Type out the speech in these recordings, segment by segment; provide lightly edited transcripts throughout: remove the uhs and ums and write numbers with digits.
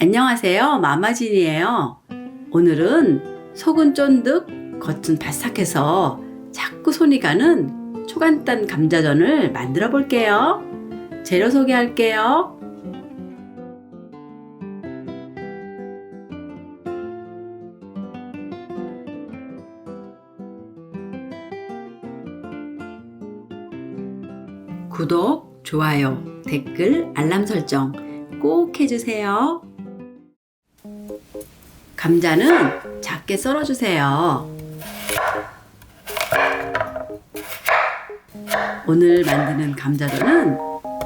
안녕하세요, 마마진이에요. 오늘은 속은 쫀득, 겉은 바삭해서 자꾸 손이 가는 초간단 감자전을 만들어 볼게요. 재료 소개할게요. 구독, 좋아요, 댓글, 알람 설정 꼭 해주세요. 감자는 작게 썰어주세요. 오늘 만드는 감자전은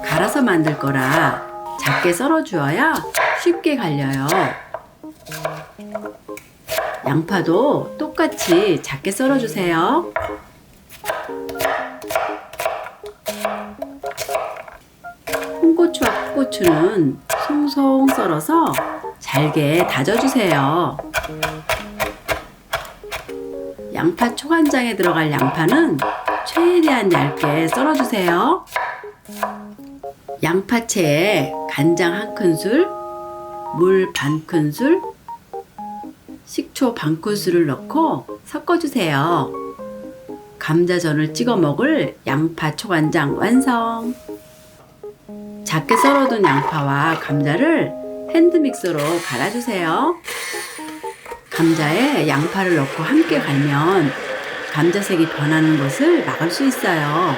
갈아서 만들 거라 작게 썰어주어야 쉽게 갈려요. 양파도 똑같이 작게 썰어주세요. 홍고추와 풋고추는 송송 썰어서 잘게 다져주세요. 양파 초간장에 들어갈 양파는 최대한 얇게 썰어주세요. 양파채에 간장 1큰술, 물 반큰술, 식초 반큰술을 넣고 섞어주세요. 감자전을 찍어 먹을 양파 초간장 완성! 작게 썰어둔 양파와 감자를 핸드믹서로 갈아주세요. 감자에 양파를 넣고 함께 갈면 감자색이 변하는 것을 막을 수 있어요.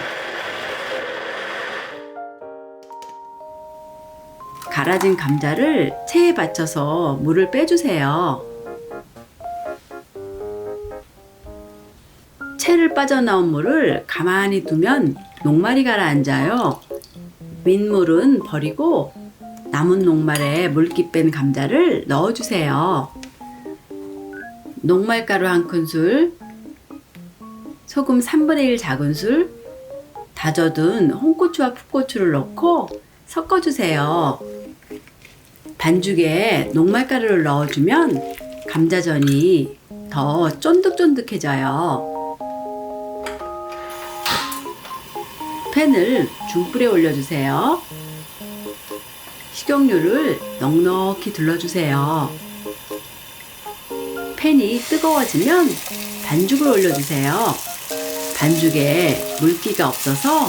갈아진 감자를 체에 받쳐서 물을 빼주세요. 체를 빠져나온 물을 가만히 두면 녹말이 가라앉아요. 윗물은 버리고 남은 녹말에 물기 뺀 감자를 넣어주세요. 녹말가루 1큰술, 소금 3분의 1 작은술, 다져둔 홍고추와 풋고추를 넣고 섞어주세요. 반죽에 녹말가루를 넣어주면 감자전이 더 쫀득쫀득해져요. 팬을 중불에 올려주세요. 식용유를 넉넉히 둘러주세요. 팬이 뜨거워지면 반죽을 올려주세요. 반죽에 물기가 없어서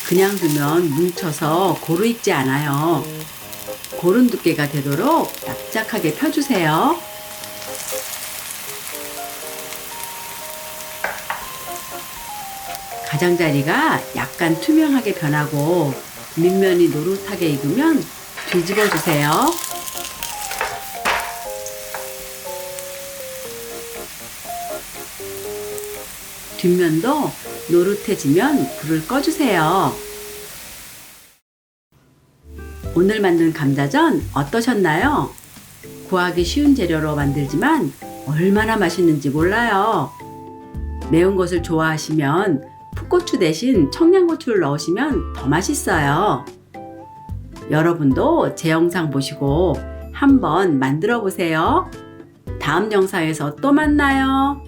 그냥 두면 뭉쳐서 고루 익지 않아요. 고른 두께가 되도록 납작하게 펴주세요. 가장자리가 약간 투명하게 변하고 밑면이 노릇하게 익으면 뒤집어 주세요. 뒷면도 노릇해지면 불을 꺼주세요. 오늘 만든 감자전 어떠셨나요? 구하기 쉬운 재료로 만들지만 얼마나 맛있는지 몰라요. 매운 것을 좋아하시면 풋고추 대신 청양고추를 넣으시면 더 맛있어요. 여러분도 제 영상 보시고 한번 만들어 보세요. 다음 영상에서 또 만나요.